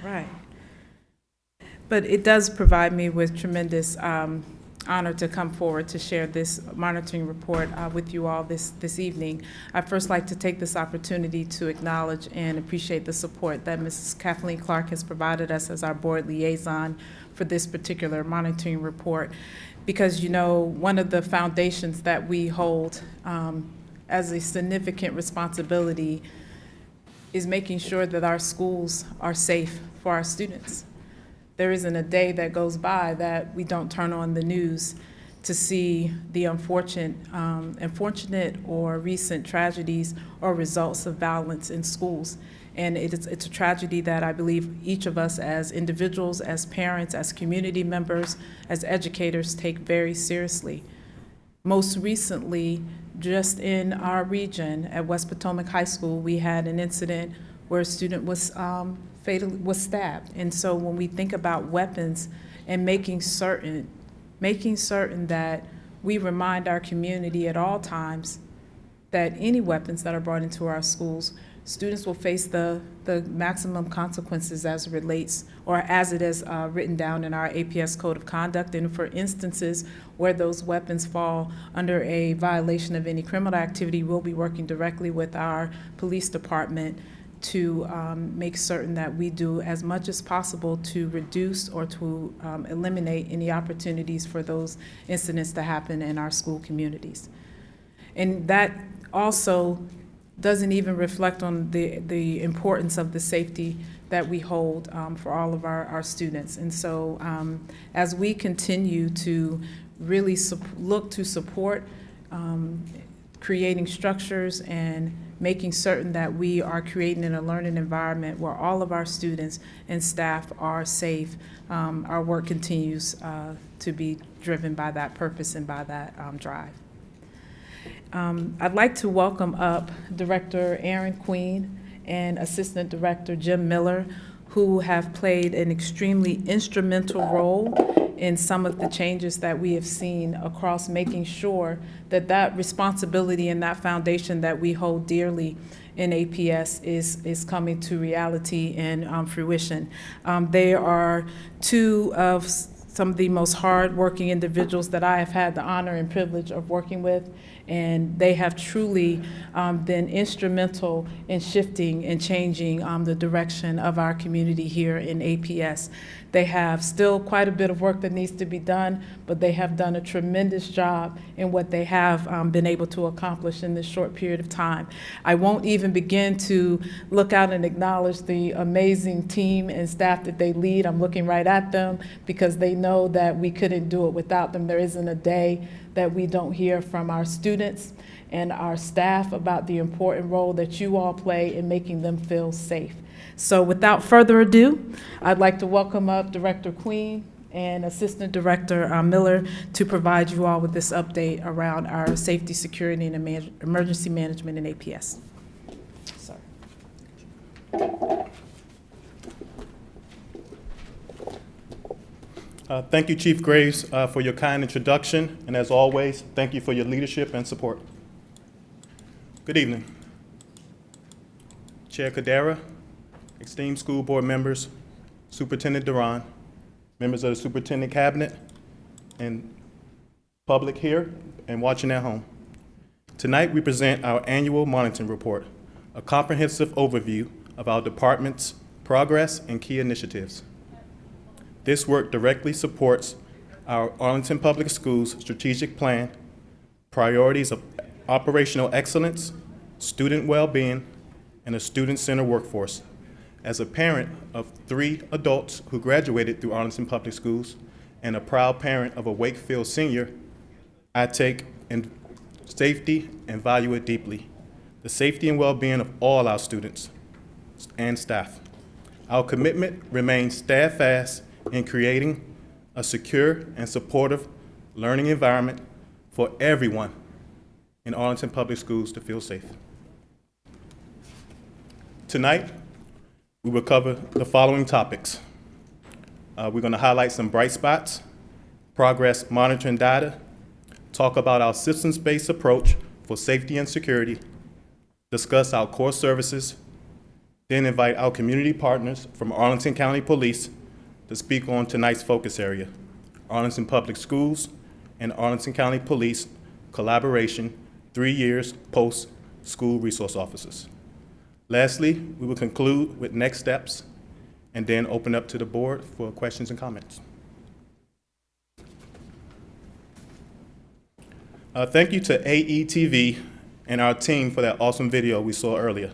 Right. But it does provide me with tremendous honor to come forward to share this monitoring report with you all this evening. I'd first like to take this opportunity to acknowledge and appreciate the support that Mrs. Kathleen Clark has provided us as our board liaison for this particular monitoring report. Because, you know, one of the foundations that we hold as a significant responsibility is making sure that our schools are safe for our students. There isn't a day that goes by that we don't turn on the news to see the unfortunate or recent tragedies or results of violence in schools. And it's a tragedy that I believe each of us as individuals, as parents, as community members, as educators take very seriously. Most recently, just in our region at West Potomac High School, we had an incident where a student was stabbed. And so when we think about weapons and making certain that we remind our community at all times that any weapons that are brought into our schools, students will face the maximum consequences as it relates, or as it is written down in our APS Code of Conduct. And for instances where those weapons fall under a violation of any criminal activity, we'll be working directly with our police department to make certain that we do as much as possible to reduce or to eliminate any opportunities for those incidents to happen in our school communities. And that also doesn't even reflect on the importance of the safety that we hold for all of our students. And so as we continue to really look to support creating structures and making certain that we are creating a learning environment where all of our students and staff are safe, our work continues to be driven by that purpose and by that drive. I'd like to welcome up Director Aaron Queen and Assistant Director Jim Miller, who have played an extremely instrumental role in some of the changes that we have seen across making sure that that responsibility and that foundation that we hold dearly in APS is coming to reality and fruition. They are two of some of the most hard-working individuals that I have had the honor and privilege of working with, and they have truly been instrumental in shifting and changing the direction of our community here in APS. They have still quite a bit of work that needs to be done, but they have done a tremendous job in what they have been able to accomplish in this short period of time. I won't even begin to look out and acknowledge the amazing team and staff that they lead. I'm looking right at them because they know that we couldn't do it without them. There isn't a day that we don't hear from our students and our staff about the important role that you all play in making them feel safe. So without further ado, I'd like to welcome up Director Queen and Assistant Director Miller to provide you all with this update around our safety, security, and emergency management in APS. Sorry. Thank you, Chief Graves, for your kind introduction, and as always, thank you for your leadership and support. Good evening. Chair Kadera, esteemed school board members, Superintendent Duran, members of the Superintendent Cabinet, and public here and watching at home. Tonight, we present our annual monitoring report, a comprehensive overview of our department's progress and key initiatives. This work directly supports our Arlington Public Schools strategic plan, priorities of operational excellence, student well-being, and a student-centered workforce. As a parent of 3 adults who graduated through Arlington Public Schools and a proud parent of a Wakefield senior, I take in safety and value it deeply. The safety and well-being of all our students and staff. Our commitment remains steadfast in creating a secure and supportive learning environment for everyone in Arlington Public Schools to feel safe. Tonight, we will cover the following topics. We're going to highlight some bright spots, progress monitoring data, talk about our systems-based approach for safety and security, discuss our core services, then invite our community partners from Arlington County Police to speak on tonight's focus area, Arlington Public Schools and Arlington County Police collaboration 3 years post-school resource officers. Lastly, we will conclude with next steps and then open up to the board for questions and comments. Thank you to AETV and our team for that awesome video we saw earlier.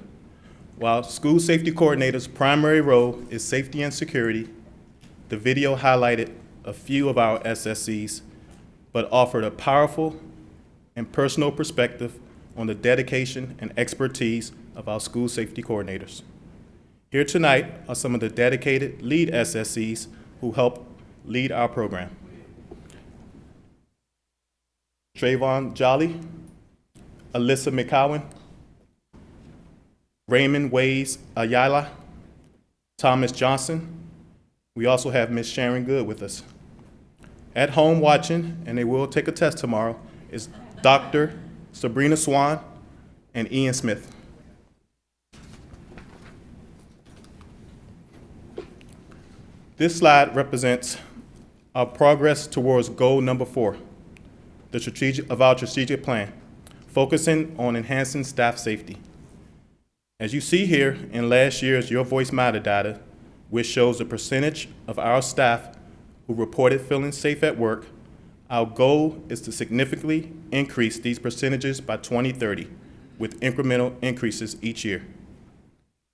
While school safety coordinator's primary role is safety and security, the video highlighted a few of our SSCs, but offered a powerful and personal perspective on the dedication and expertise of our school safety coordinators. Here tonight are some of the dedicated lead SSCs who help lead our program. Trayvon Jolly, Alyssa McCowan, Raymond Ways Ayala, Thomas Johnson. We also have Miss Sharon Good with us. At home watching, and they will take a test tomorrow, is Dr. Sabrina Swan and Ian Smith. This slide represents our progress towards goal number 4 of our strategic plan, focusing on enhancing staff safety. As you see here in last year's Your Voice Matter data, which shows the percentage of our staff who reported feeling safe at work, our goal is to significantly increase these percentages by 2030 with incremental increases each year.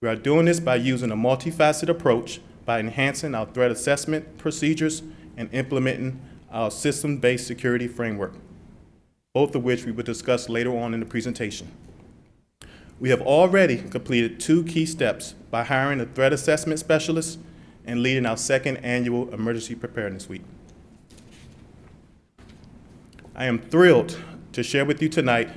We are doing this by using a multifaceted approach by enhancing our threat assessment procedures and implementing our system-based security framework, both of which we will discuss later on in the presentation. We have already completed 2 key steps by hiring a threat assessment specialist and leading our 2nd annual Emergency Preparedness Week. I am thrilled to share with you tonight,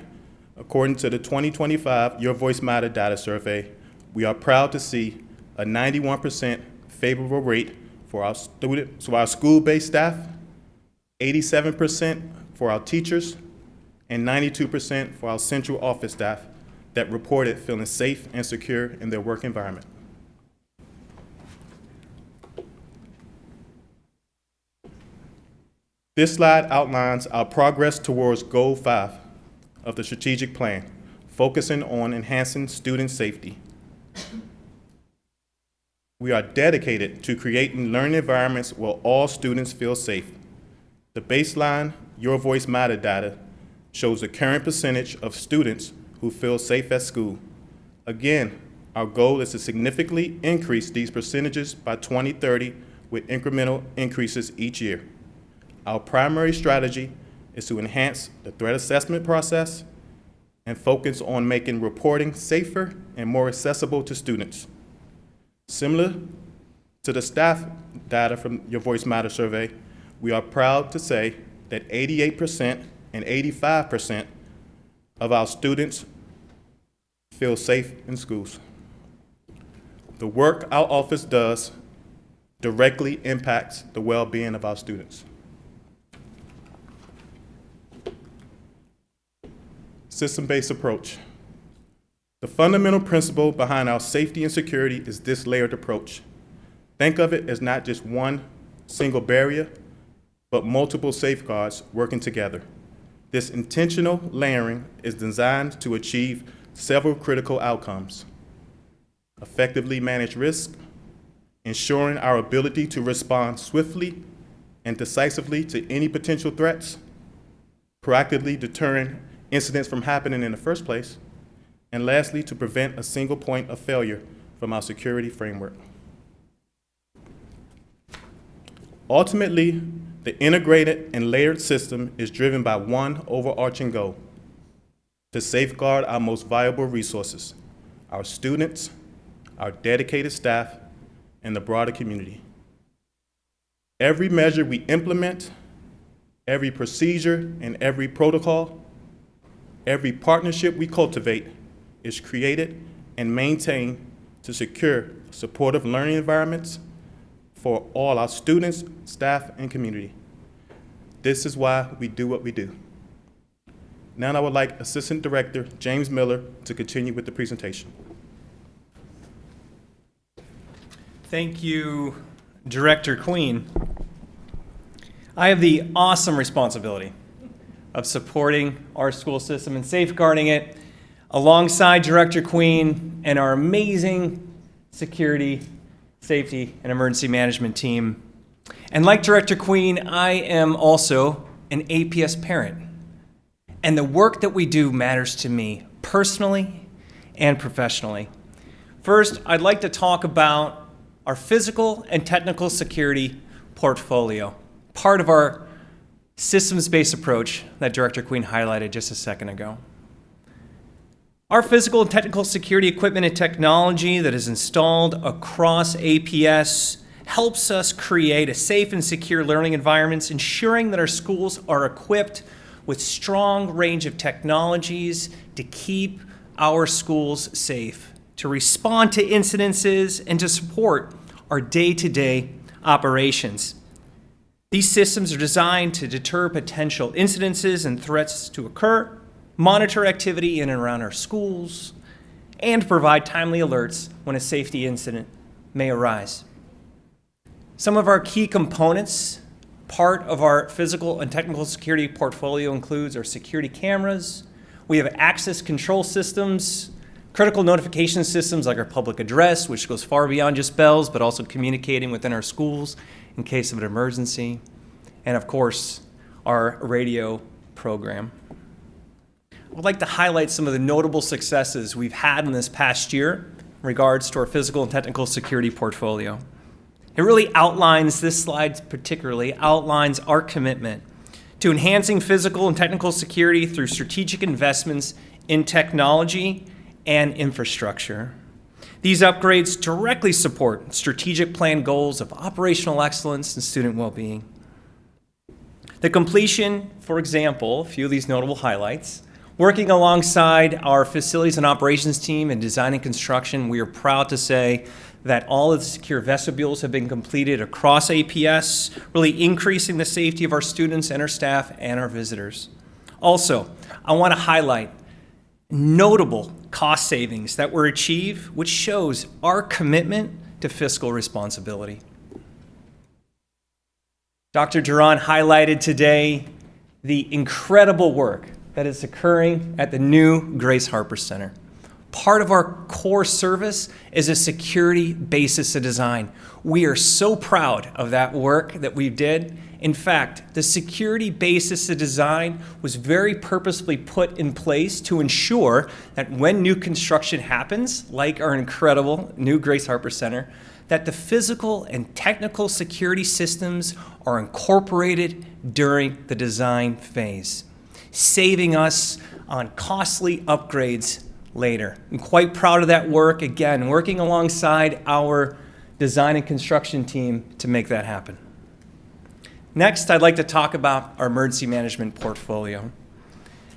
according to the 2025 Your Voice Matter data survey, we are proud to see a 91% favorable rate for our school-based staff, 87% for our teachers, and 92% for our central office staff that reported feeling safe and secure in their work environment. This slide outlines our progress towards Goal 5 of the strategic plan, focusing on enhancing student safety. We are dedicated to creating learning environments where all students feel safe. The baseline Your Voice Matter data shows the current percentage of students who feel safe at school. Again, our goal is to significantly increase these percentages by 2030 with incremental increases each year. Our primary strategy is to enhance the threat assessment process and focus on making reporting safer and more accessible to students. Similar to the staff data from Your Voice Matter survey, we are proud to say that 88% and 85% of our students feel safe in schools. The work our office does directly impacts the well-being of our students. System-based approach. The fundamental principle behind our safety and security is this layered approach. Think of it as not just one single barrier, but multiple safeguards working together. This intentional layering is designed to achieve several critical outcomes: effectively manage risk, ensuring our ability to respond swiftly and decisively to any potential threats, proactively deterring incidents from happening in the first place, and lastly, to prevent a single point of failure from our security framework. Ultimately, the integrated and layered system is driven by one overarching goal: to safeguard our most valuable resources, our students, our dedicated staff, and the broader community. Every measure we implement, every procedure and every protocol, every partnership we cultivate is created and maintained to secure supportive learning environments for all our students, staff, and community. This is why we do what we do. Now I would like Assistant Director James Miller to continue with the presentation. Thank you, Director Queen. I have the awesome responsibility of supporting our school system and safeguarding it alongside Director Queen and our amazing security, safety, and emergency management team. And like Director Queen, I am also an APS parent. And the work that we do matters to me personally and professionally. First, I'd like to talk about our physical and technical security portfolio, part of our systems-based approach that Director Queen highlighted just a second ago. Our physical and technical security equipment and technology that is installed across APS helps us create a safe and secure learning environments, ensuring that our schools are equipped with strong range of technologies to keep our schools safe, to respond to incidences, and to support our day-to-day operations. These systems are designed to deter potential incidences and threats to occur, monitor activity in and around our schools, and provide timely alerts when a safety incident may arise. Some of our key components, part of our physical and technical security portfolio, includes our security cameras. We have access control systems, critical notification systems like our public address, which goes far beyond just bells, but also communicating within our schools in case of an emergency, and of course, our radio program. I would like to highlight some of the notable successes we've had in this past year in regards to our physical and technical security portfolio. It really outlines, this slide particularly, outlines our commitment to enhancing physical and technical security through strategic investments in technology and infrastructure. These upgrades directly support strategic plan goals of operational excellence and student well-being. The completion, for example, a few of these notable highlights. Working alongside our facilities and operations team in design and construction, we are proud to say that all of the secure vestibules have been completed across APS, really increasing the safety of our students and our staff and our visitors. Also, I want to highlight notable cost savings that were achieved, which shows our commitment to fiscal responsibility. Dr. Duran highlighted today the incredible work that is occurring at the new Grace Harper Center. Part of our core service is a security basis of design. We are so proud of that work that we did. In fact, the security basis of design was very purposefully put in place to ensure that when new construction happens, like our incredible new Grace Harper Center, that the physical and technical security systems are incorporated during the design phase, saving us on costly upgrades later. I'm quite proud of that work, again, working alongside our design and construction team to make that happen. Next, I'd like to talk about our emergency management portfolio.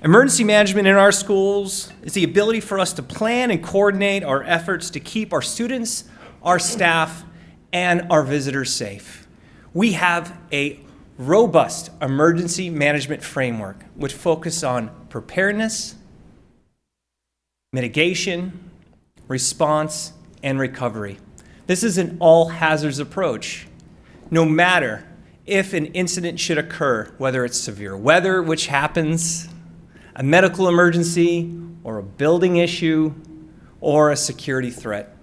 Emergency management in our schools is the ability for us to plan and coordinate our efforts to keep our students, our staff, and our visitors safe. We have a robust emergency management framework which focuses on preparedness, mitigation, response, and recovery. This is an all-hazards approach. No matter if an incident should occur, whether it's severe weather, which happens, a medical emergency, or a building issue, or a security threat,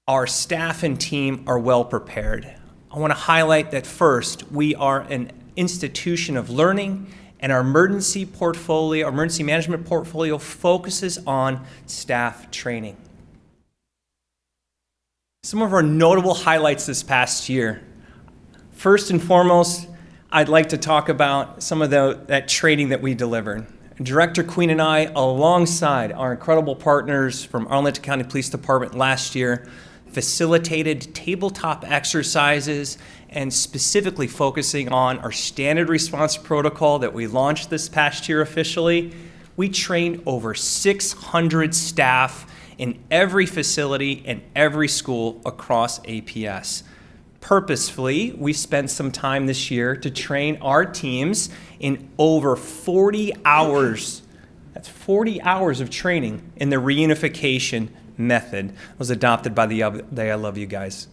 our staff and team are well prepared. I want to highlight that first, we are an institution of learning, and our emergency portfolio, our emergency management portfolio focuses on staff training. Some of our notable highlights this past year. First and foremost, I'd like to talk about some of that training that we delivered. Director Queen and I, alongside our incredible partners from Arlington County Police Department last year, facilitated tabletop exercises and specifically focusing on our standard response protocol that we launched this past year officially. We trained over 600 staff in every facility and every school across APS. Purposefully, we spent some time this year to train our teams in over 40 hours. That's 40 hours of training in the reunification method was adopted by the I Love You guys.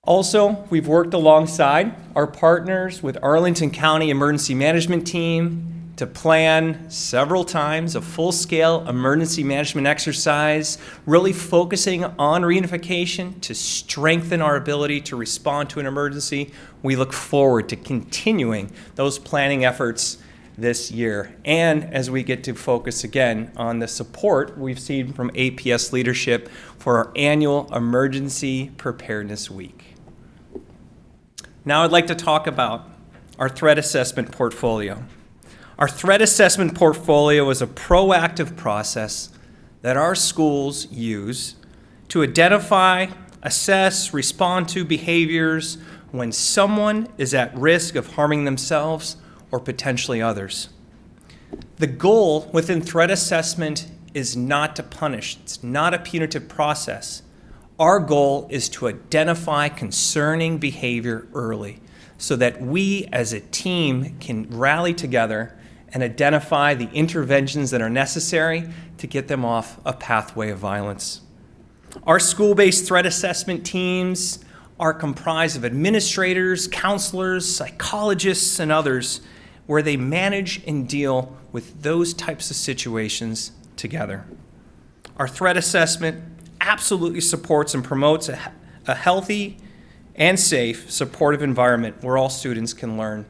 Also, we've worked alongside our partners with Arlington County Emergency Management Team to plan several times a full-scale emergency management exercise, really focusing on reunification to strengthen our ability to respond to an emergency. We look forward to continuing those planning efforts this year, and as we get to focus again on the support we've seen from APS leadership for our annual Emergency Preparedness Week. Now I'd like to talk about our threat assessment portfolio. Our threat assessment portfolio is a proactive process that our schools use to identify, assess, respond to behaviors when someone is at risk of harming themselves or potentially others. The goal within threat assessment is not to punish. It's not a punitive process. Our goal is to identify concerning behavior early so that we as a team can rally together and identify the interventions that are necessary to get them off a pathway of violence. Our school-based threat assessment teams are comprised of administrators, counselors, psychologists, and others, where they manage and deal with those types of situations together. Our threat assessment absolutely supports and promotes a healthy and safe, supportive environment where all students can learn.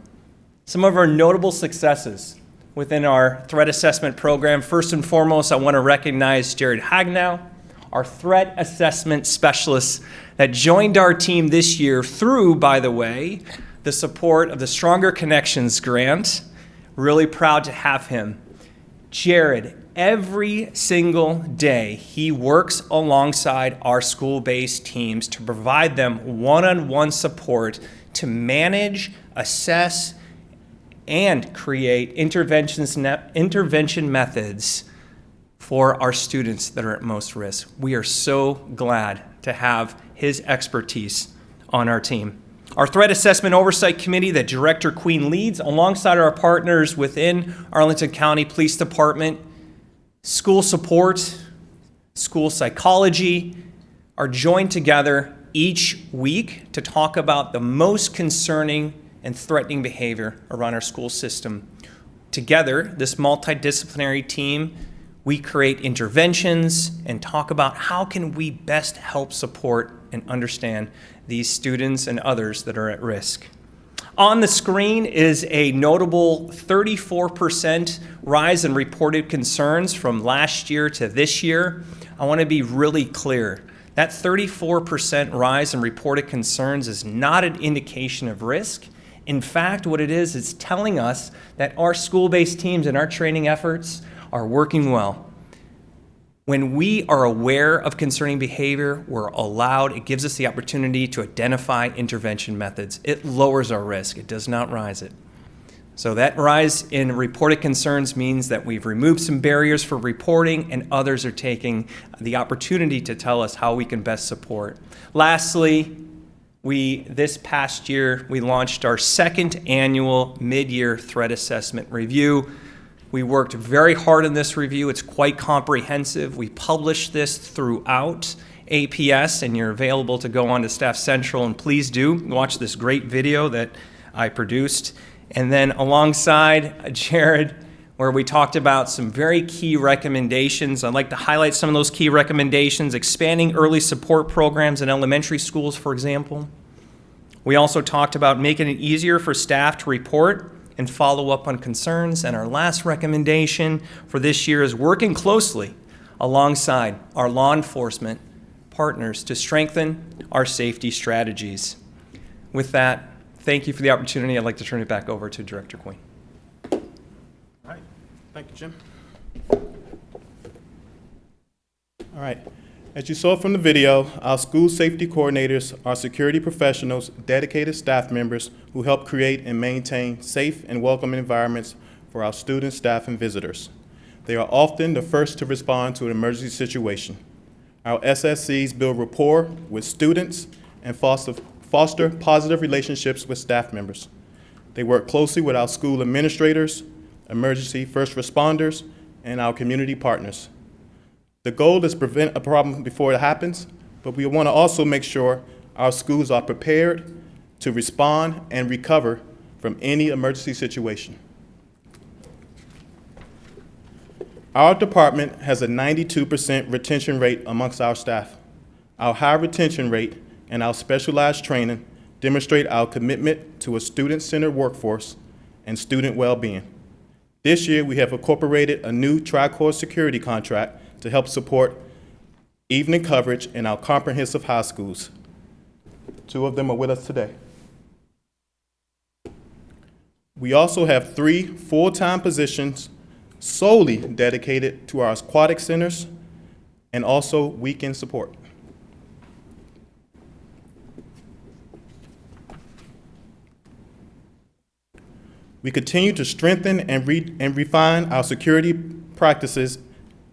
Some of our notable successes within our threat assessment program, first and foremost, I want to recognize Jared Hagnow, our threat assessment specialist that joined our team this year through, by the way, the support of the Stronger Connections grant. Really proud to have him. Jared, every single day, he works alongside our school-based teams to provide them one-on-one support to manage, assess, and create intervention methods for our students that are at most risk. We are so glad to have his expertise on our team. Our Threat Assessment Oversight Committee that Director Queen leads, alongside our partners within Arlington County Police Department, school support, school psychology, are joined together each week to talk about the most concerning and threatening behavior around our school system. Together, this multidisciplinary team, we create interventions and talk about how can we best help support and understand these students and others that are at risk. On the screen is a notable 34% rise in reported concerns from last year to this year. I want to be really clear. That 34% rise in reported concerns is not an indication of risk. In fact, what it is, it's telling us that our school-based teams and our training efforts are working well. When we are aware of concerning behavior, we're allowed, it gives us the opportunity to identify intervention methods. It lowers our risk, it does not rise it. So that rise in reported concerns means that we've removed some barriers for reporting and others are taking the opportunity to tell us how we can best support. Lastly, this past year, we launched our second annual mid-year threat assessment review. We worked very hard on this review. It's quite comprehensive. We publish this throughout APS, and you're available to go on to Staff Central, and please do watch this great video that I produced. And then alongside Jared, where we talked about some very key recommendations. I'd like to highlight some of those key recommendations: expanding early support programs in elementary schools, for example. We also talked about making it easier for staff to report and follow up on concerns. And our last recommendation for this year is working closely alongside our law enforcement partners to strengthen our safety strategies. With that, thank you for the opportunity. I'd like to turn it back over to Director Queen. All right. Thank you, Jim. All right. As you saw from the video, our school safety coordinators are security professionals, dedicated staff members who help create and maintain safe and welcoming environments for our students, staff, and visitors. They are often the first to respond to an emergency situation. Our SSCs build rapport with students and foster positive relationships with staff members. They work closely with our school administrators, emergency first responders, and our community partners. The goal is to prevent a problem before it happens, but we want to also make sure our schools are prepared to respond and recover from any emergency situation. Our department has a 92% retention rate amongst our staff. Our high retention rate and our specialized training demonstrate our commitment to a student-centered workforce and student well-being. This year, we have incorporated a new tri-corps security contract to help support evening coverage in our comprehensive high schools. Two of them are with us today. We also have 3 full-time positions solely dedicated to our aquatic centers and also weekend support. We continue to strengthen and refine our security practices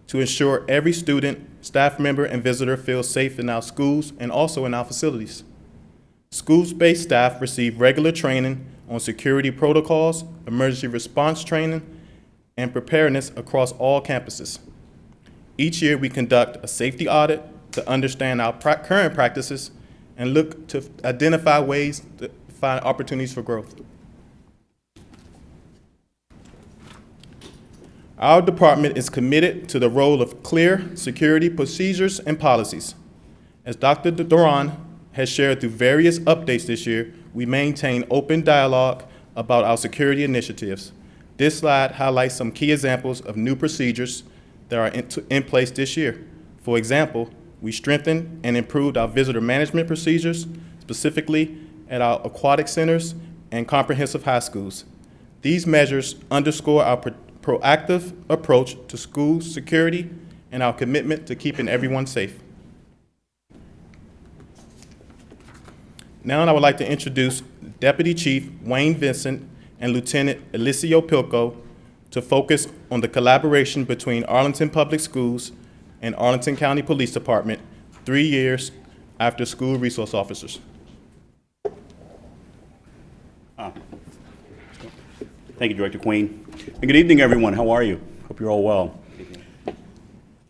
to ensure every student, staff member, and visitor feels safe in our schools and also in our facilities. Schools-based staff receive regular training on security protocols, emergency response training, and preparedness across all campuses. Each year, we conduct a safety audit to understand our current practices and look to identify ways to find opportunities for growth. Our department is committed to the role of clear security procedures and policies. As Dr. Duran has shared through various updates this year, we maintain open dialogue about our security initiatives. This slide highlights some key examples of new procedures that are in place this year. For example, we strengthened and improved our visitor management procedures, specifically at our aquatic centers and comprehensive high schools. These measures underscore our proactive approach to school security and our commitment to keeping everyone safe. Now I would like to introduce Deputy Chief Wayne Vincent and Lieutenant Eliseo Pilco to focus on the collaboration between Arlington Public Schools and Arlington County Police Department 3 years after school resource officers. Thank you, Director Queen. And good evening, everyone. How are you? Hope you're all well.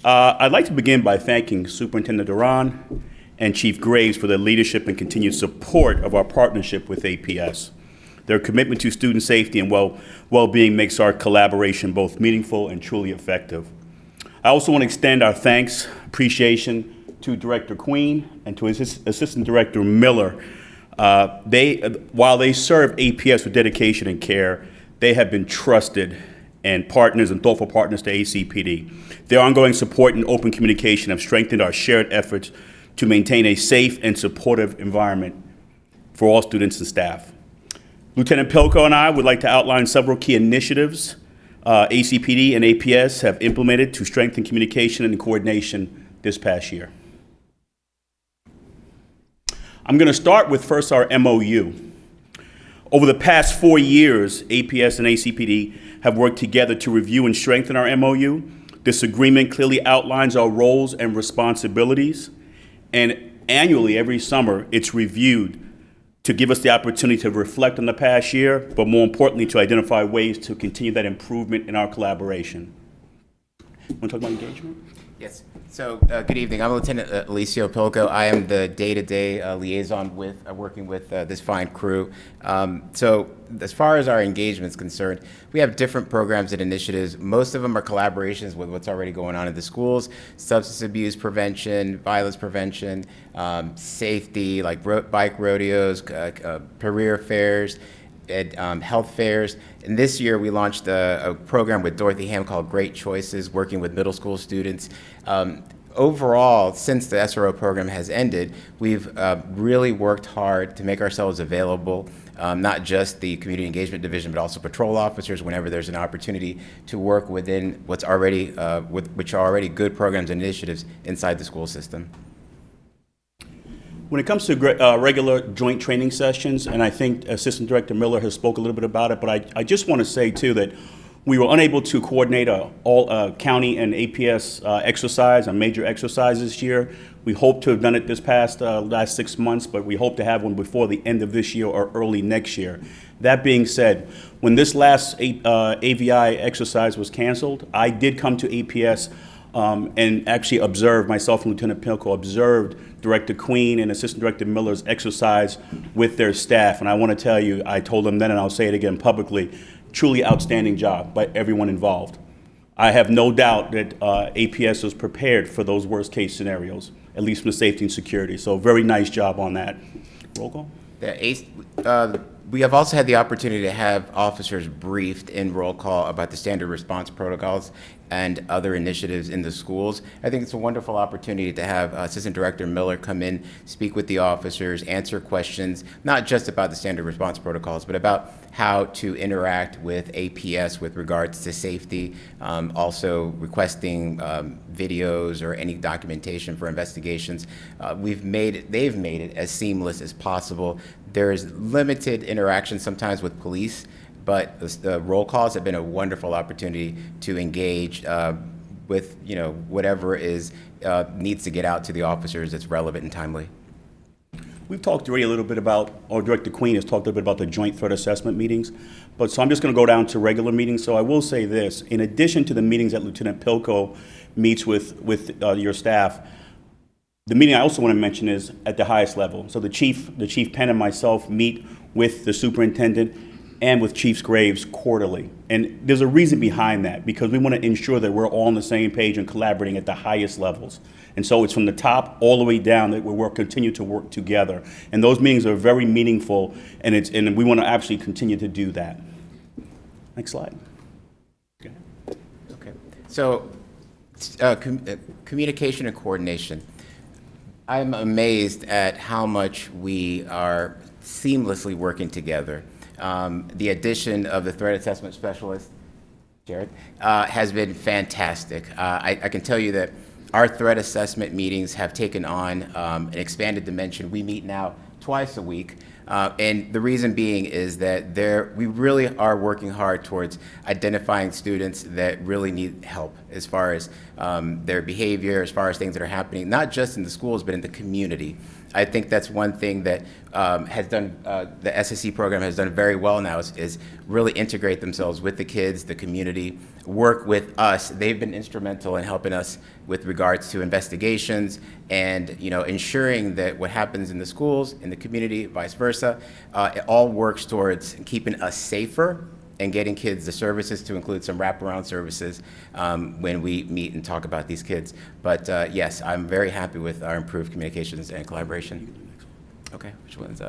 I'd like to begin by thanking Superintendent Duran and Chief Graves for their leadership and continued support of our partnership with APS. Their commitment to student safety and well-being makes our collaboration both meaningful and truly effective. I also want to extend our thanks, appreciation to Director Queen and to his Assistant Director Miller. While they serve APS with dedication and care, they have been trusted and partners and thoughtful partners to ACPD. Their ongoing support and open communication have strengthened our shared efforts to maintain a safe and supportive environment for all students and staff. Lieutenant Pilco and I would like to outline several key initiatives ACPD and APS have implemented to strengthen communication and coordination this past year. I'm going to start with first our MOU. Over the past 4 years, APS and ACPD have worked together to review and strengthen our MOU. This agreement clearly outlines our roles and responsibilities, and annually, every summer, it's reviewed to give us the opportunity to reflect on the past year, but more importantly, to identify ways to continue that improvement in our collaboration. Want to talk about engagement? Yes. So, good evening. I'm Lieutenant Eliseo Pilco. I am the day-to-day liaison with working with this fine crew. So, as far as our engagement is concerned, we have different programs and initiatives. Most of them are collaborations with what's already going on in the schools: substance abuse prevention, violence prevention, safety, like bike rodeos, career fairs, health fairs. And this year we launched a program with Dorothy Ham called Great Choices, working with middle school students. Overall, since the SRO program has ended, we've really worked hard to make ourselves available, not just the community engagement division, but also patrol officers whenever there's an opportunity to work within what's already, which are already good programs and initiatives inside the school system. When it comes to regular joint training sessions, and I think Assistant Director Miller has spoke a little bit about it, but I just want to say too that we were unable to coordinate all county and APS exercise, a major exercise this year. We hope to have done it this past last 6 months, but we hope to have one before the end of this year or early next year. That being said, when this last AVI exercise was canceled, I did come to APS and actually observed, myself and Lieutenant Pilko observed Director Queen and Assistant Director Miller's exercise with their staff. And I want to tell you, I told them then and I'll say it again publicly, truly outstanding job by everyone involved. I have no doubt that APS was prepared for those worst case scenarios, at least from the safety and security. So very nice job on that. Roll call. We have also had the opportunity to have officers briefed in roll call about the standard response protocols and other initiatives in the schools. I think it's a wonderful opportunity to have Assistant Director Miller come in, speak with the officers, answer questions, not just about the standard response protocols, but about how to interact with APS with regards to safety, also requesting videos or any documentation for investigations. They've made it as seamless as possible. There is limited interaction sometimes with police, but the roll calls have been a wonderful opportunity to engage with whatever needs to get out to the officers that's relevant and timely. We've talked already a little bit about, or Director Queen has talked a little bit about the joint threat assessment meetings, but so I'm just going to go down to regular meetings. So I will say this, in addition to the meetings that Lieutenant Pilko meets with your staff, the meeting I also want to mention is at the highest level. So the Chief Penn and myself meet with the superintendent and with Chiefs Graves quarterly. And there's a reason behind that, because we want to ensure that we're all on the same page and collaborating at the highest levels. And so it's from the top all the way down that we'll continue to work together. And those meetings are very meaningful, and we want to actually continue to do that. Next slide. Okay. Okay. So communication and coordination. I'm amazed at how much we are seamlessly working together. The addition of the threat assessment specialist, Jared, has been fantastic. I can tell you that our threat assessment meetings have taken on an expanded dimension. We meet now twice a week. And the reason being is that we really are working hard towards identifying students that really need help as far as their behavior, as far as things that are happening, not just in the schools, but in the community. I think that's one thing that the SSE program has done very well now is really integrate themselves with the kids, the community, work with us. They've been instrumental in helping us with regards to investigations and ensuring that what happens in the schools, in the community, vice versa, it all works towards keeping us safer and getting kids the services, to include some wraparound services when we meet and talk about these kids. But yes, I'm very happy with our improved communications and collaboration. Okay, which one's?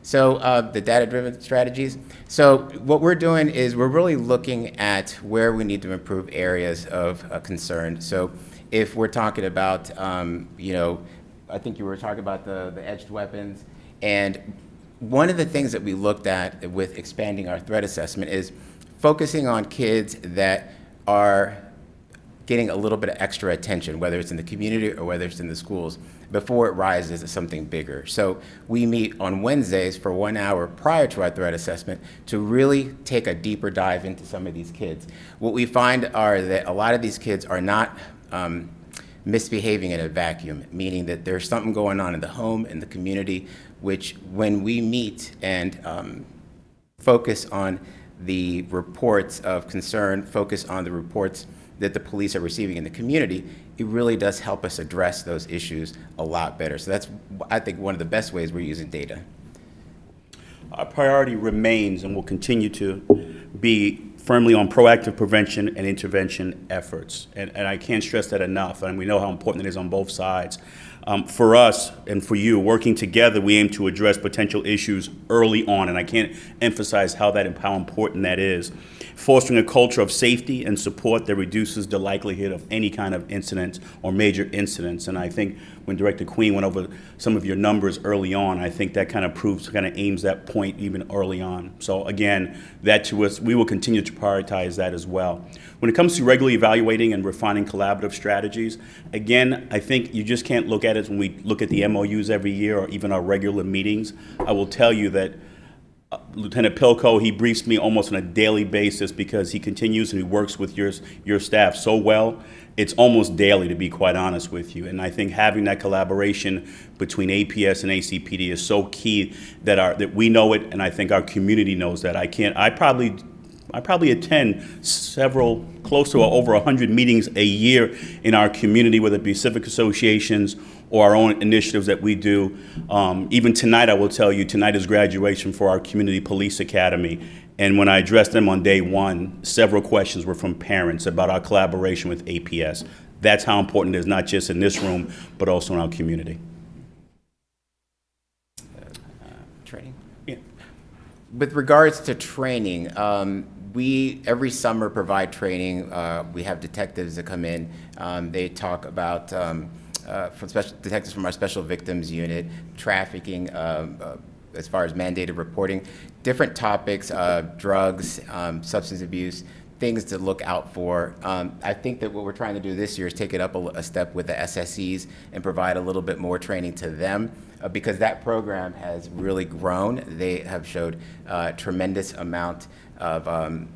So the data-driven strategies. So what we're doing is we're really looking at where we need to improve areas of concern. So if we're talking about, I think you were talking about the edged weapons, and one of the things that we looked at with expanding our threat assessment is focusing on kids that are getting a little bit of extra attention, whether it's in the community or whether it's in the schools, before it rises to something bigger. So we meet on Wednesdays for 1 hour prior to our threat assessment to really take a deeper dive into some of these kids. What we find are that a lot of these kids are not misbehaving in a vacuum, meaning that there's something going on in the home, in the community, which when we meet and focus on the reports of concern, focus on the reports that the police are receiving in the community, it really does help us address those issues a lot better. So that's, I think, one of the best ways we're using data. Our priority remains and will continue to be firmly on proactive prevention and intervention efforts. And I can't stress that enough, and we know how important it is on both sides. For us and for you, working together, we aim to address potential issues early on, and I can't emphasize how important that is. Fostering a culture of safety and support that reduces the likelihood of any kind of incident or major incidents. And I think when Director Queen went over some of your numbers early on, I think that kind of aims that point even early on. So again, that to us, we will continue to prioritize that as well. When it comes to regularly evaluating and refining collaborative strategies, again, I think you just can't look at it when we look at the MOUs every year or even our regular meetings. I will tell you that Lieutenant Pilko, he briefs me almost on a daily basis because he continues and he works with your staff so well. It's almost daily, to be quite honest with you. And I think having that collaboration between APS and ACPD is so key that we know it, and I think our community knows that. I probably attend several, close to over 100 meetings a year in our community, whether it be civic associations or our own initiatives that we do. Even tonight, I will tell you, tonight is graduation for our Community Police Academy. And when I addressed them on day one, several questions were from parents about our collaboration with APS. That's how important it is, not just in this room, but also in our community. Training? Yeah. With regards to training, we every summer provide training. We have detectives that come in. They talk about from special detectives from our Special Victims Unit, trafficking, as far as mandated reporting, different topics, drugs, substance abuse, things to look out for. I think that what we're trying to do this year is take it up a step with the SSEs and provide a little bit more training to them, because that program has really grown. They have showed tremendous amount of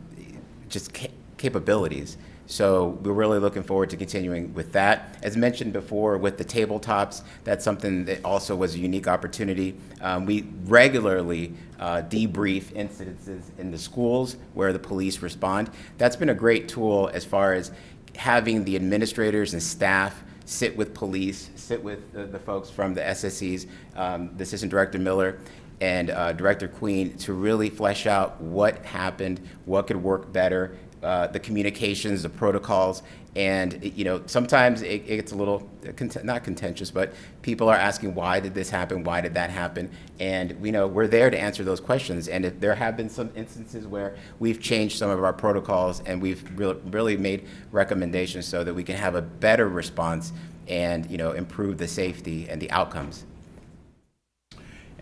just capabilities. So we're really looking forward to continuing with that. As mentioned before, with the tabletops, that's something that also was a unique opportunity. We regularly debrief incidences in the schools where the police respond. That's been a great tool as far as having the administrators and staff sit with police, sit with the folks from the SSEs, the Assistant Director Miller, and Director Queen, to really flesh out what happened, what could work better, the communications, the protocols, and sometimes it gets a little not contentious, but people are asking, why did this happen? Why did that happen? And we're there to answer those questions. And if there have been some instances where we've changed some of our protocols and we've really made recommendations so that we can have a better response and improve the safety and the outcomes.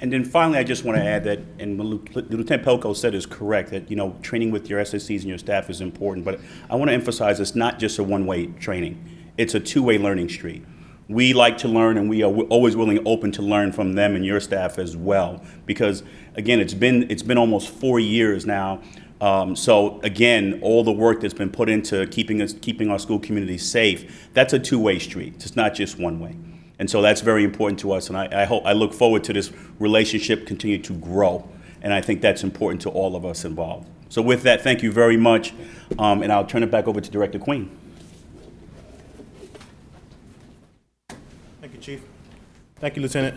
And then finally, I just want to add that, and what Lieutenant Pelko said is correct, that training with your SSCs and your staff is important, but I want to emphasize it's not just a one-way training. It's a two-way learning street. We like to learn, and we are always willing and open to learn from them and your staff as well, because again, it's been almost 4 years now. So again, all the work that's been put into keeping our school community safe, that's a two-way street. It's not just one way. And so that's very important to us, and I look forward to this relationship continue to grow, and I think that's important to all of us involved. So with that, thank you very much, and I'll turn it back over to Director Queen. Thank you, Chief. Thank you, Lieutenant.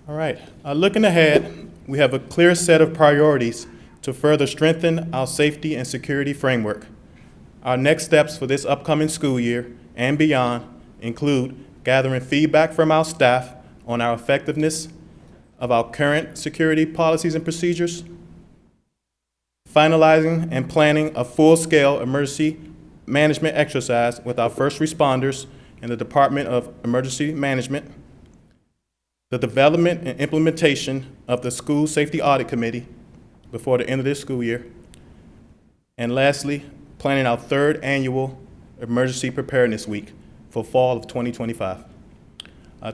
All right, looking ahead, we have a clear set of priorities to further strengthen our safety and security framework. Our next steps for this upcoming school year and beyond include gathering feedback from our staff on our effectiveness of our current security policies and procedures, finalizing and planning a full-scale emergency management exercise with our first responders and the Department of Emergency Management, the development and implementation of the School Safety Audit Committee before the end of this school year, and lastly, planning our third annual Emergency Preparedness Week for fall of 2025.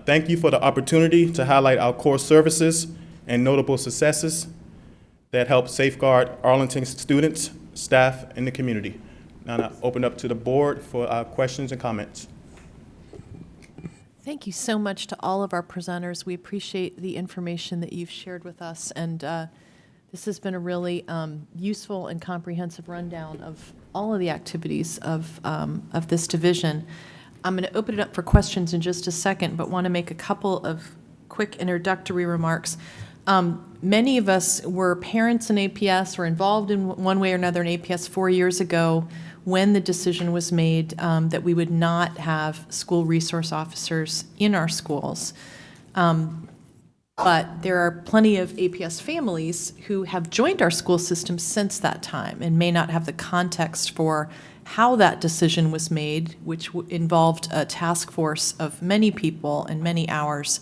Thank you for the opportunity to highlight our core services and notable successes that help safeguard Arlington's students, staff, and the community. Now I open up to the board for questions and comments. Thank you so much to all of our presenters. We appreciate the information that you've shared with us, and this has been a really useful and comprehensive rundown of all of the activities of this division. I'm going to open it up for questions in just a second, but want to make a couple of quick introductory remarks. Many of us were parents in APS or involved in one way or another in APS 4 years ago when the decision was made that we would not have school resource officers in our schools. But there are plenty of APS families who have joined our school system since that time and may not have the context for how that decision was made, which involved a task force of many people and many hours.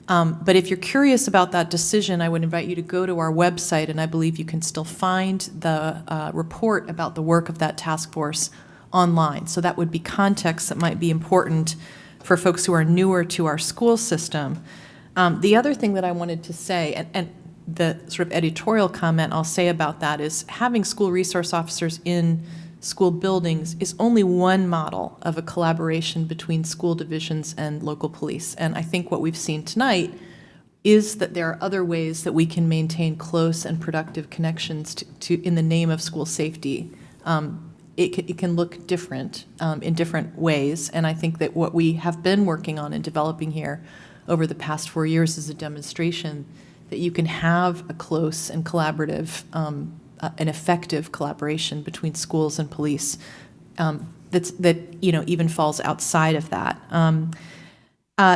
But if you're curious about that decision, I would invite you to go to our website, and I believe you can still find the report about the work of that task force online. So that would be context that might be important for folks who are newer to our school system. The other thing that I wanted to say, and the sort of editorial comment I'll say about that, is having school resource officers in school buildings is only one model of a collaboration between school divisions and local police. And I think what we've seen tonight is that there are other ways that we can maintain close and productive connections to in the name of school safety. It can look different in different ways, and I think that what we have been working on and developing here over the past 4 years is a demonstration that you can have a close and collaborative, an effective collaboration between schools and police that even falls outside of that.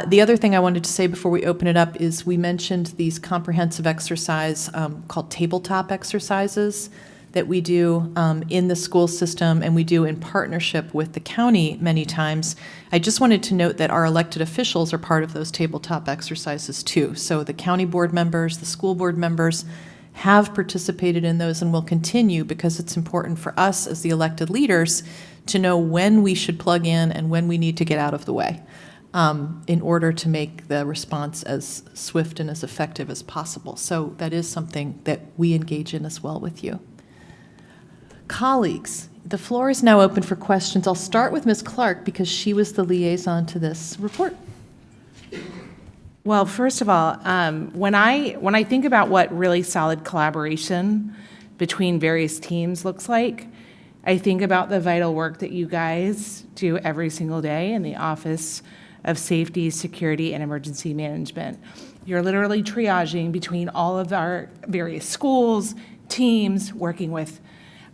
The other thing I wanted to say before we open it up is we mentioned these comprehensive exercise called tabletop exercises that we do in the school system and we do in partnership with the county many times. I just wanted to note that our elected officials are part of those tabletop exercises too. So the county board members, the school board members have participated in those and will continue because it's important for us as the elected leaders to know when we should plug in and when we need to get out of the way in order to make the response as swift and as effective as possible. So that is something that we engage in as well with you. Colleagues, the floor is now open for questions. I'll start with Ms. Clark because she was the liaison to this report. Well, first of all, when I think about what really solid collaboration between various teams looks like, I think about the vital work that you guys do every single day in the Office of Safety, Security, and Emergency Management. You're literally triaging between all of our various schools, teams, working with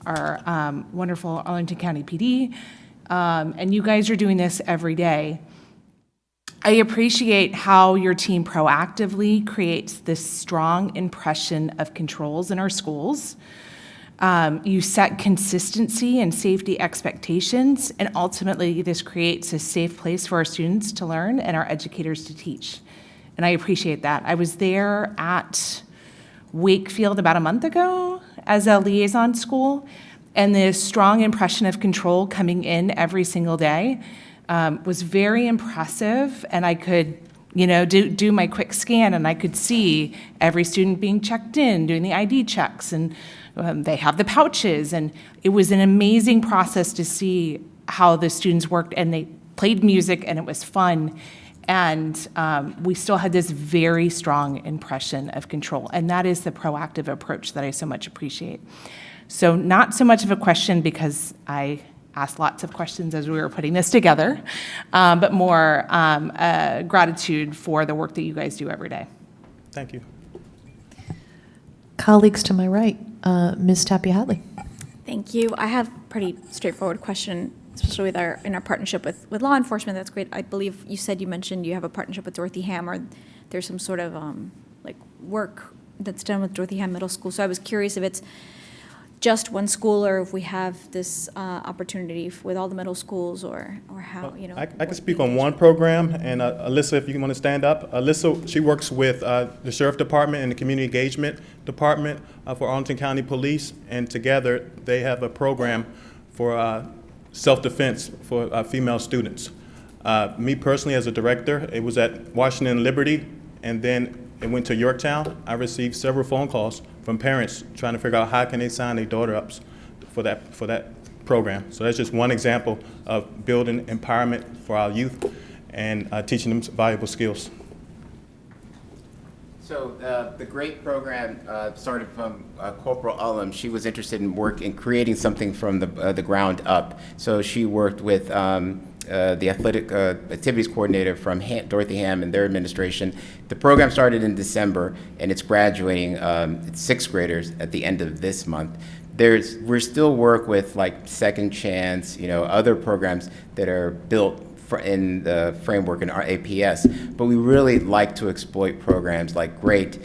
our wonderful Arlington County PD, and you guys are doing this every day. I appreciate how your team proactively creates this strong impression of controls in our schools. You set consistency and safety expectations, and ultimately this creates a safe place for our students to learn and our educators to teach. And I appreciate that. I was there at Wakefield about a month ago as a liaison school, and the strong impression of control coming in every single day was very impressive, and I could do my quick scan, and I could see every student being checked in, doing the ID checks, and they have the pouches, and it was an amazing process to see how the students worked, and they played music, and it was fun, and we still had this very strong impression of control, and that is the proactive approach that I so much appreciate. So not so much of a question because I asked lots of questions as we were putting this together, but more gratitude for the work that you guys do every day. Thank you. Colleagues to my right, Ms. Tapia-Hadley. Thank you. I have a pretty straightforward question, especially in our partnership with law enforcement. That's great. I believe you mentioned you have a partnership with Dorothy Ham, or there's some sort of work that's done with Dorothy Ham Middle School. So I was curious if it's just one school, or if we have this opportunity with all the middle schools, or how, I can speak on one program, and Alyssa, if you want to stand up. Alyssa, she works with the Sheriff Department and the Community Engagement Department for Arlington County Police, and together they have a program for self-defense for female students. Me personally, as a director, it was at Washington and Liberty, and then it went to Yorktown. I received several phone calls from parents trying to figure out how can they sign their daughter up for that program. So that's just one example of building empowerment for our youth and teaching them valuable skills. So the great program started from Corporal Ullum. She was interested in creating something from the ground up. So she worked with the athletic activities coordinator from Dorothy Ham and their administration. The program started in December, and it's graduating sixth graders at the end of this month. We're still work with Second Chance, other programs that are built in the framework in our APS, but we really like to exploit programs like GREAT.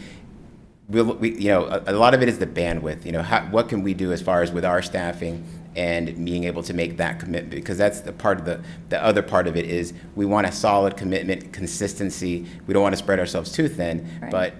A lot of it is the bandwidth. What can we do as far as with our staffing and being able to make that commitment, because that's the part of the other part of it is we want a solid commitment, consistency. We don't want to spread ourselves too thin, right. But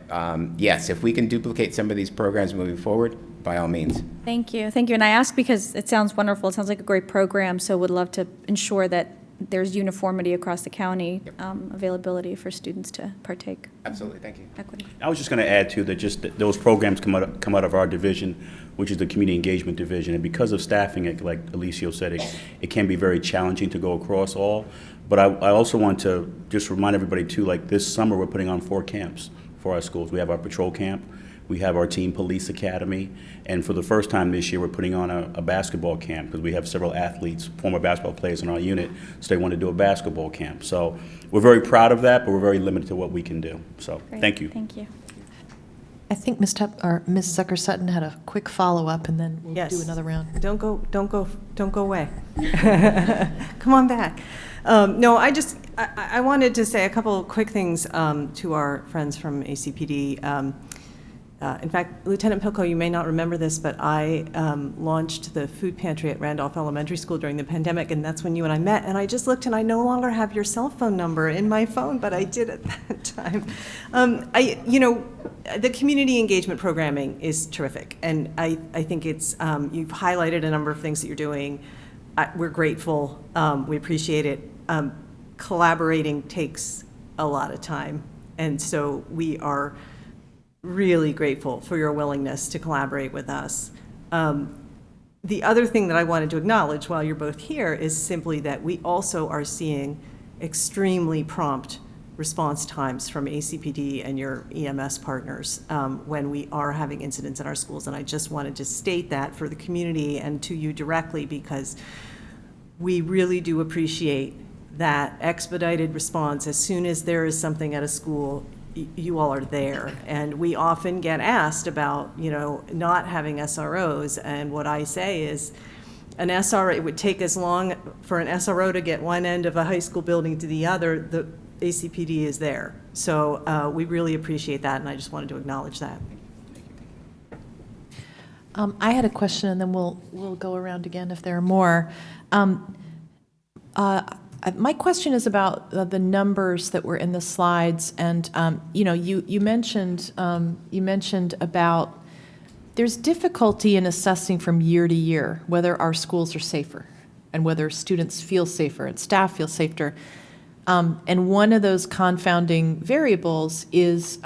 yes, if we can duplicate some of these programs moving forward, by all means. Thank you. And I ask because it sounds wonderful. It sounds like a great program, so would love to ensure that there's uniformity across the county, availability for students to partake. Absolutely, thank you. Equity. I was just going to add to that, those programs come out of our division, which is the Community Engagement Division, and because of staffing, like Alicio said, it can be very challenging to go across all. But I also want to just remind everybody too, this summer we're putting on 4 camps for our schools. We have our patrol camp, we have our teen police academy, and for the first time this year, we're putting on a basketball camp because we have several athletes, former basketball players in our unit, so they want to do a basketball camp. So we're very proud of that, but we're very limited to what we can do. So Great. thank you. Thank you. I think Ms. Zucker-Sutton had a quick follow-up, and then we'll Yes. do another round. Don't go away. Come on back. No, I wanted to say a couple of quick things to our friends from ACPD. In fact, Lieutenant Pilko, you may not remember this, but I launched the food pantry at Randolph Elementary School during the pandemic, and that's when you and I met. And I just looked, and I no longer have your cell phone number in my phone, but I did at that time. The community engagement programming is terrific, and I think it's you've highlighted a number of things that you're doing. We're grateful. We appreciate it. Collaborating takes a lot of time, and so we are really grateful for your willingness to collaborate with us. The other thing that I wanted to acknowledge while you're both here is simply that we also are seeing extremely prompt response times from ACPD and your EMS partners when we are having incidents in our schools. And I just wanted to state that for the community and to you directly, because we really do appreciate that expedited response. As soon as there is something at a school, you all are there. And we often get asked about, not having SROs. And what I say is, an SRO, it would take as long for an SRO to get one end of a high school building to the other. The ACPD is there. So we really appreciate that, and I just wanted to acknowledge that. I had a question, and then we'll go around again if there are more. My question is about the numbers that were in the slides, and you mentioned about there's difficulty in assessing from year to year whether our schools are safer and whether students feel safer and staff feel safer. And one of those confounding variables is,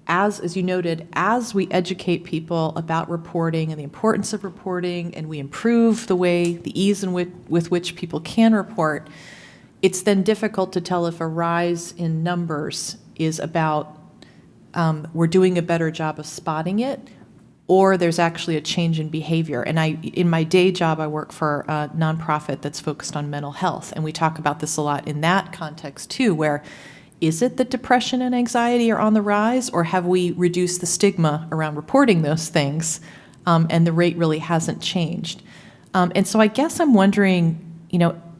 as you noted, as we educate people about reporting and the importance of reporting, and we improve the ease with which people can report, it's then difficult to tell if a rise in numbers is about we're doing a better job of spotting it, or there's actually a change in behavior. And in my day job, I work for a nonprofit that's focused on mental health, and we talk about this a lot in that context too, where is it that depression and anxiety are on the rise, or have we reduced the stigma around reporting those things, and the rate really hasn't changed? And so I guess I'm wondering,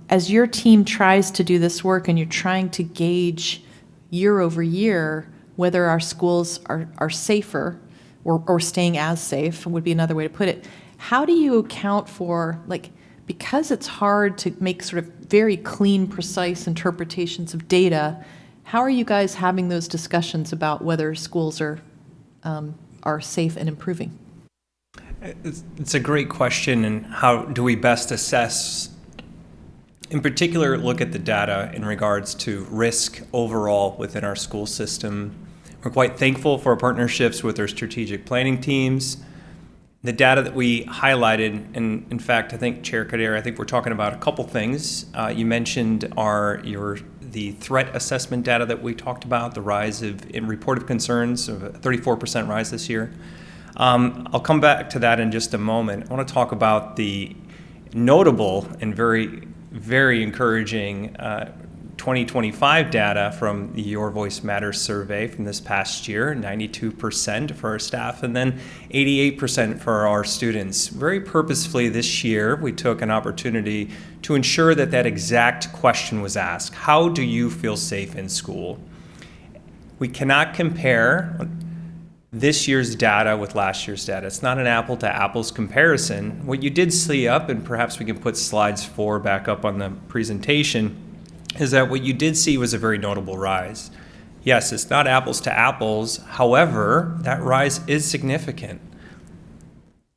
as your team tries to do this work and you're trying to gauge year over year whether our schools are safer or staying as safe, would be another way to put it, how do you account for, because it's hard to make sort of very clean, precise interpretations of data, how are you guys having those discussions about whether schools are safe and improving? It's a great question, and how do we best assess, in particular, look at the data in regards to risk overall within our school system. We're quite thankful for our partnerships with our strategic planning teams. The data that we highlighted, and in fact, I think Chair Kadir, I think we're talking about a couple things. You mentioned the threat assessment data that we talked about, the rise in reported concerns of a 34% rise this year. I'll come back to that in just a moment. I want to talk about the notable and very, very encouraging 2025 data from the Your Voice Matters survey from this past year, 92% for our staff and then 88% for our students. Very purposefully this year, we took an opportunity to ensure that that exact question was asked. How do you feel safe in school? We cannot compare this year's data with last year's data. It's not an apple to apples comparison. What you did see up, and perhaps we can put slides 4 back up on the presentation, is that what you did see was a very notable rise. Yes, it's not apples to apples. However, that rise is significant.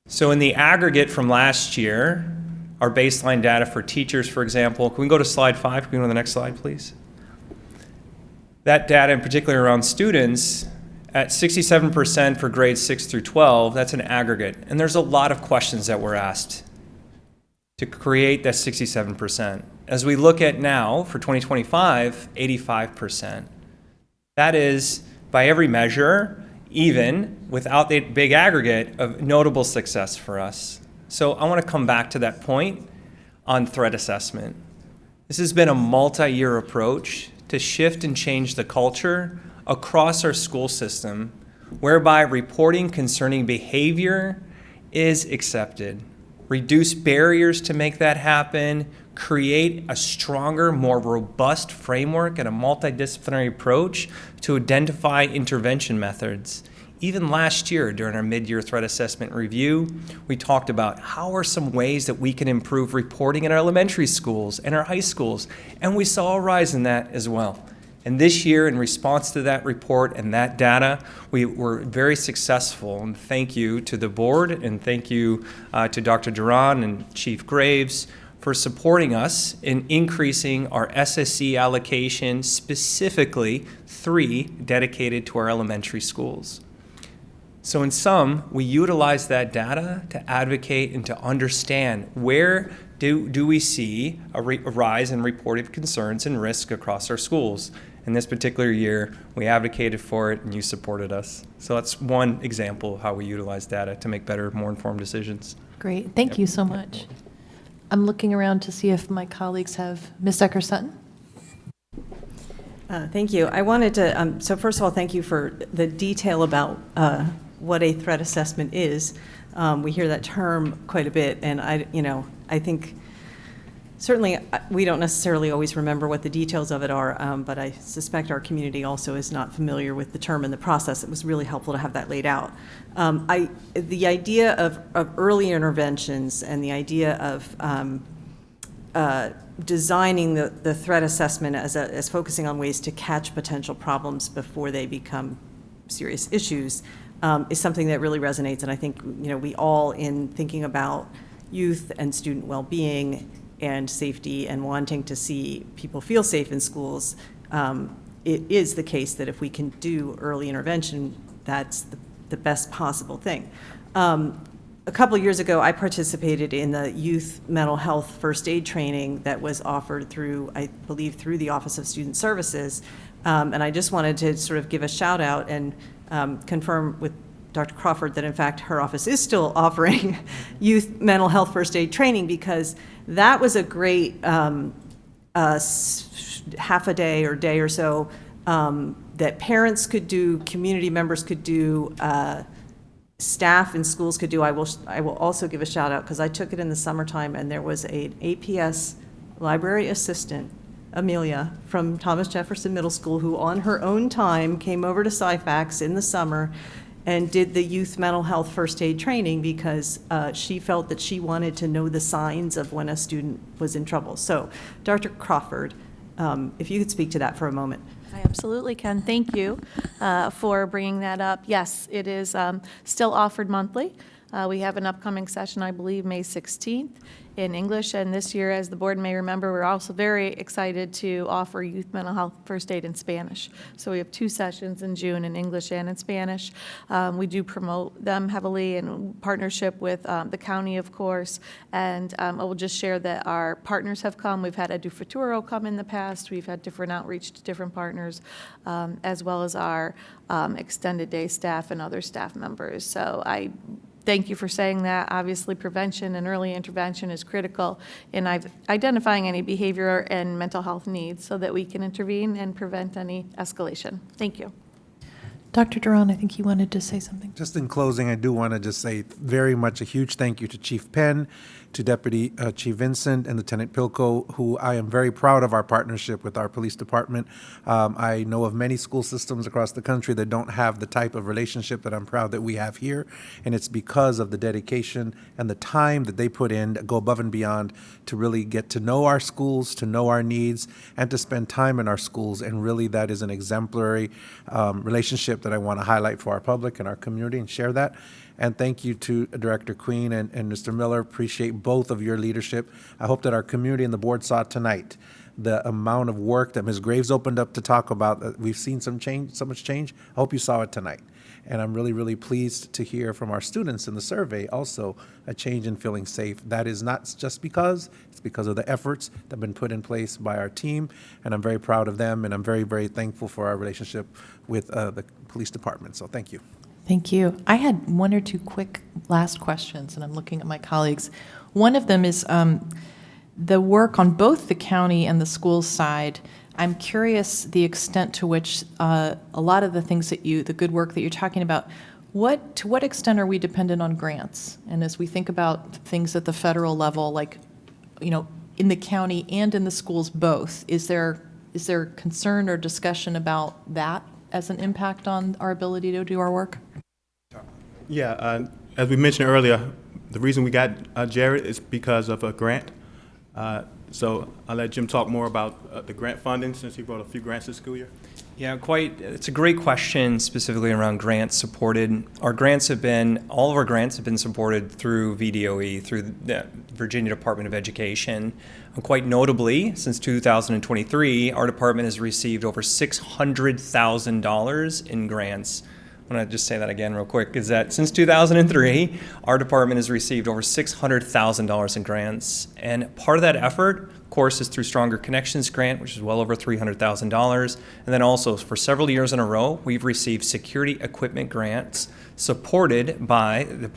So in the aggregate from last year, our baseline data for teachers, for example, can we go to slide 5? Can we go to the next slide, please? That data in particular around students, at 67% for grades 6 through 12, that's an aggregate. And there's a lot of questions that were asked to create that 67%. As we look at now, for 2025, 85%. That is by every measure, even without the big aggregate, of notable success for us. So I want to come back to that point on threat assessment. This has been a multi-year approach to shift and change the culture across our school system, whereby reporting concerning behavior is accepted. Reduce barriers to make that happen, create a stronger, more robust framework and a multidisciplinary approach to identify intervention methods. Even last year, during our mid-year threat assessment review, we talked about how are some ways that we can improve reporting in our elementary schools and our high schools, and we saw a rise in that as well. And this year, in response to that report and that data, we were very successful. And thank you to the board, and thank you to Dr. Duran and Chief Graves for supporting us in increasing our SSE allocation, specifically 3 dedicated to our elementary schools. So in sum, we utilize that data to advocate and to understand where do we see a rise in reported concerns and risk across our schools. In this particular year, we advocated for it and you supported us. So that's one example of how we utilize data to make better, more informed decisions. Great, thank you so much. I'm looking around to see if my colleagues have, Ms. Ecker-Sutton? Thank you. I wanted to, so first of all, thank you for the detail about what a threat assessment is. We hear that term quite a bit, and I think certainly we don't necessarily always remember what the details of it are, but I suspect our community also is not familiar with the term and the process. It was really helpful to have that laid out. The idea of early interventions and the idea of designing the threat assessment as focusing on ways to catch potential problems before they become serious issues is something that really resonates. And I think we all, in thinking about youth and student well-being and safety and wanting to see people feel safe in schools, it is the case that if we can do early intervention, that's the best possible thing. A couple of years ago, I participated in the youth mental health first aid training that was offered through, I believe, through the Office of Student Services. And I just wanted to sort of give a shout out and confirm with Dr. Crawford that in fact her office is still offering youth mental health first aid training, because that was a great half a day or day or so that parents could do, community members could do, staff in schools could do. I will also give a shout out because I took it in the summertime, and there was an APS library assistant, Amelia, from Thomas Jefferson Middle School, who on her own time came over to SciFax in the summer and did the youth mental health first aid training because she felt that she wanted to know the signs of when a student was in trouble. So, Dr. Crawford, if you could speak to that for a moment. I absolutely can. Thank you for bringing that up. Yes, it is still offered monthly. We have an upcoming session, I believe, May 16th in English. And this year, as the board may remember, we're also very excited to offer youth mental health first aid in Spanish. So we have 2 sessions in June in English and in Spanish. We do promote them heavily in partnership with the county, of course. And I will just share that our partners have come. We've had Edu Futuro come in the past. We've had different outreach to different partners, as well as our extended day staff and other staff members. So I thank you for saying that. Obviously, prevention and early intervention is critical in identifying any behavior and mental health needs so that we can intervene and prevent any escalation. Thank you. Dr. Duran, I think you wanted to say something. Just in closing, I do want to just say very much a huge thank you to Chief Penn, to Deputy Chief Vincent, and Lieutenant Pilko, who I am very proud of our partnership with our police department. I know of many school systems across the country that don't have the type of relationship that I'm proud that we have here, and it's because of the dedication and the time that they put in to go above and beyond to really get to know our schools, to know our needs, and to spend time in our schools, and really that is an exemplary relationship that I want to highlight for our public and our community and share that. And thank you to Director Queen and Mr. Miller. Appreciate both of your leadership. I hope that our community and the board saw tonight the amount of work that Ms. Graves opened up to talk about. We've seen some change, so much change. I hope you saw it tonight. And I'm really, really pleased to hear from our students in the survey also a change in feeling safe. That is not just because, it's because of the efforts that have been put in place by our team, and I'm very proud of them, and I'm very, very thankful for our relationship with the police department. So thank you. Thank you. I had one or two quick last questions, and I'm looking at my colleagues. One of them is the work on both the county and the school side. I'm curious the extent to which a lot of the things that the good work that you're talking about, to what extent are we dependent on grants? And as we think about things at the federal level, like, in the county and in the schools both, is there concern or discussion about that as an impact on our ability to do our work? Yeah, as we mentioned earlier, the reason we got Jared is because of a grant. So I'll let Jim talk more about the grant funding, since he wrote a few grants this school year. Yeah, it's a great question, specifically around grants supported. All of our grants have been supported through VDOE, through the Virginia Department of Education. And quite notably, since 2023, our department has received over $600,000 in grants. I want to just say that again real quick, is that since 2003, our department has received over $600,000 in grants. And part of that effort, of course, is through Stronger Connections grant, which is well over $300,000. And then also, for several years in a row, we've received security equipment grants supported by the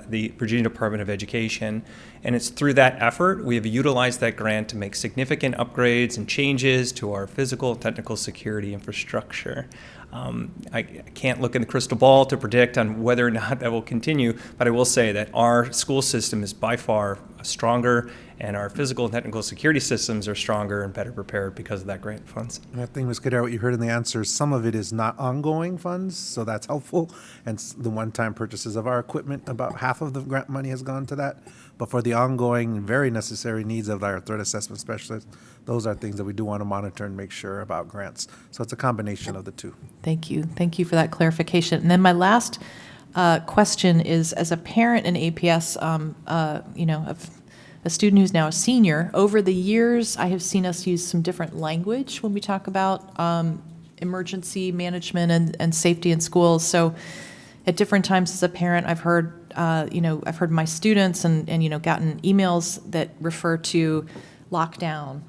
the Virginia Department of Education. And it's through that effort we have utilized that grant to make significant upgrades and changes to our physical and technical security infrastructure. I can't look in the crystal ball to predict on whether or not that will continue, but I will say that our school system is by far stronger, and our physical and technical security systems are stronger and better prepared because of that grant funds. And I think, Ms. Kadar, what you heard in the answers, some of it is not ongoing funds, so that's helpful. And the one-time purchases of our equipment, about half of the grant money has gone to that. But for the ongoing, very necessary needs of our threat assessment specialists, those are things that we do want to monitor and make sure about grants. So it's a combination of the two. Thank you. Thank you for that clarification. And then my last question is, as a parent in APS, of a student who's now a senior, over the years, I have seen us use some different language when we talk about emergency management and safety in schools. So at different times as a parent, I've heard my students and gotten emails that refer to lockdown,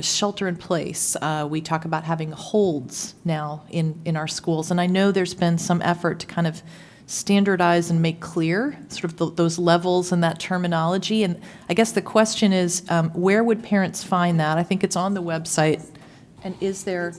shelter in place. We talk about having holds now in our schools. And I know there's been some effort to kind of standardize and make clear sort of those levels and that terminology. And I guess the question is, where would parents find that? I think it's on the website. And is there?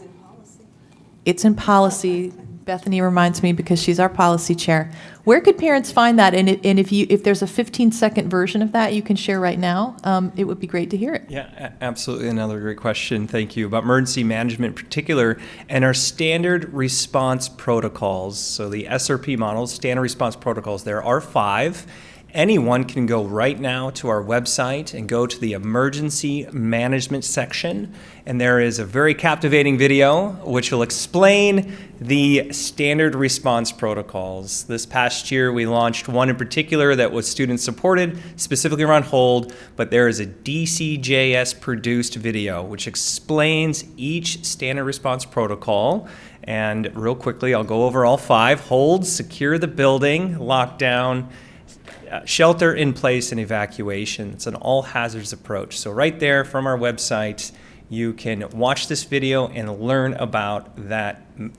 It's in policy. Bethany reminds me because she's our policy chair. Where could parents find that? And if there's a 15-second version of that you can share right now, it would be great to hear it. Yeah, absolutely. Another great question. Thank you. About emergency management in particular and our standard response protocols. So the SRP models, standard response protocols, there are 5. Anyone can go right now to our website and go to the emergency management section, and there is a very captivating video which will explain the standard response protocols. This past year we launched one in particular that was student supported, specifically around hold, but there is a DCJS produced video which explains each standard response protocol. And real quickly, I'll go over all 5. Hold, secure the building, lockdown, shelter in place, and evacuation. It's an all hazards approach. So right there from our website, you can watch this video and learn about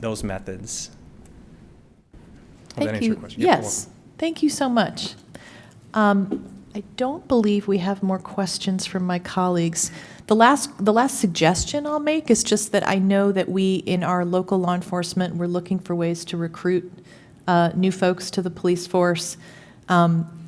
those methods. Hope that Thank answered you. your question. Yeah, Yes, thank you so much. I don't believe we have more questions from my colleagues. The last suggestion I'll make is just that I know that we, in our local law enforcement, we're looking for ways to recruit new folks to the police force.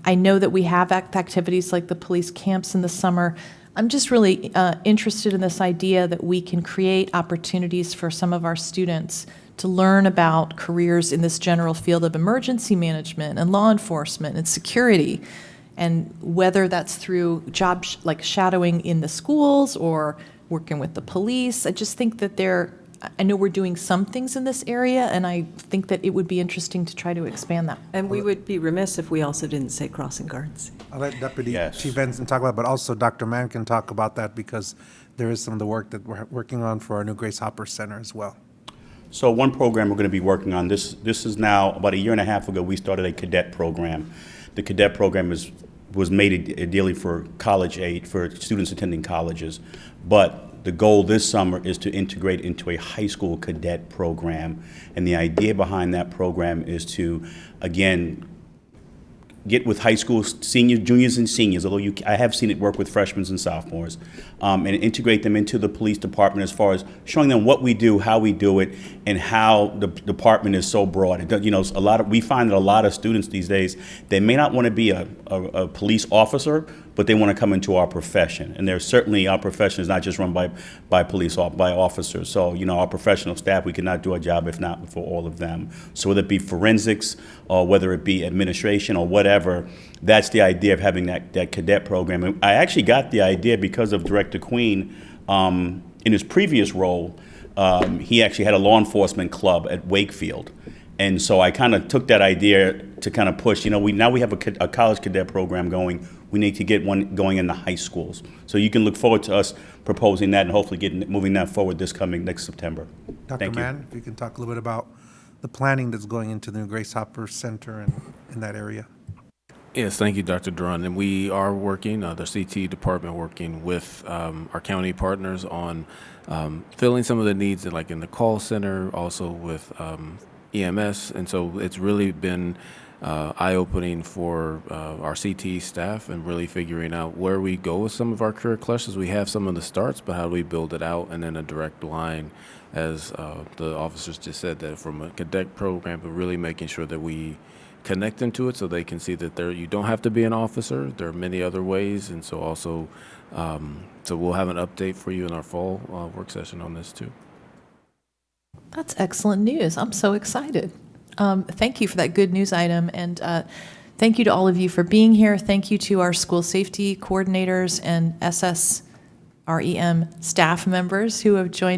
I know that we have activities like the police camps in the summer. I'm just really interested in this idea that we can create opportunities for some of our students to learn about careers in this general field of emergency management and law enforcement and security, and whether that's through jobs like shadowing in the schools or working with the police. I just think that I know we're doing some things in this area, and I think that it would be interesting to try to expand that. And we would be remiss if we also didn't say crossing guards. I'll let Deputy Yes. Chief Vincent talk about it, but also Dr. Mann can talk about that because there is some of the work that we're working on for our new Grace Hopper Center as well. So one program we're going to be working on, this is now, about a year and a half ago, we started a cadet program. The cadet program was made ideally for college age, for students attending colleges. But the goal this summer is to integrate into a high school cadet program. And the idea behind that program is to, again, get with high school seniors, juniors, and seniors, although I have seen it work with freshmen and sophomores, and integrate them into the police department as far as showing them what we do, how we do it, and how the department is so broad. You know, we find that a lot of students these days, they may not want to be a police officer, but they want to come into our profession. And there's certainly, our profession is not just run by officers. So, you know, our professional staff, we could not do our job if not for all of them. So whether it be forensics, or whether it be administration, or whatever, that's the idea of having that cadet program. And I actually got the idea because of Director Queen. In his previous role, he actually had a law enforcement club at Wakefield. And so I kind of took that idea to kind of push, you know, now we have a college cadet program going. We need to get one going in the high schools. So you can look forward to us proposing that and hopefully moving that forward next September. Dr. Thank you. Mann, if you can talk a little bit about the planning that's going into the new Grace Hopper Center and in that area. Yes, thank you, Dr. Duran. And we are working, the CT department working with our county partners on filling some of the needs like in the call center, also with EMS. And so it's really been eye-opening for our CT staff and really figuring out where we go with some of our career clusters. We have some of the starts, but how do we build it out and then a direct line, as the officers just said, that from a cadet program, but really making sure that we connect them to it so they can see that you don't have to be an officer. There are many other ways. And so also, so we'll have an update for you in our fall work session on this too. That's excellent news. I'm so excited. Thank you for that good news item. And thank you to all of you for being here. Thank you to our school safety coordinators and SSREM staff members who have joined us.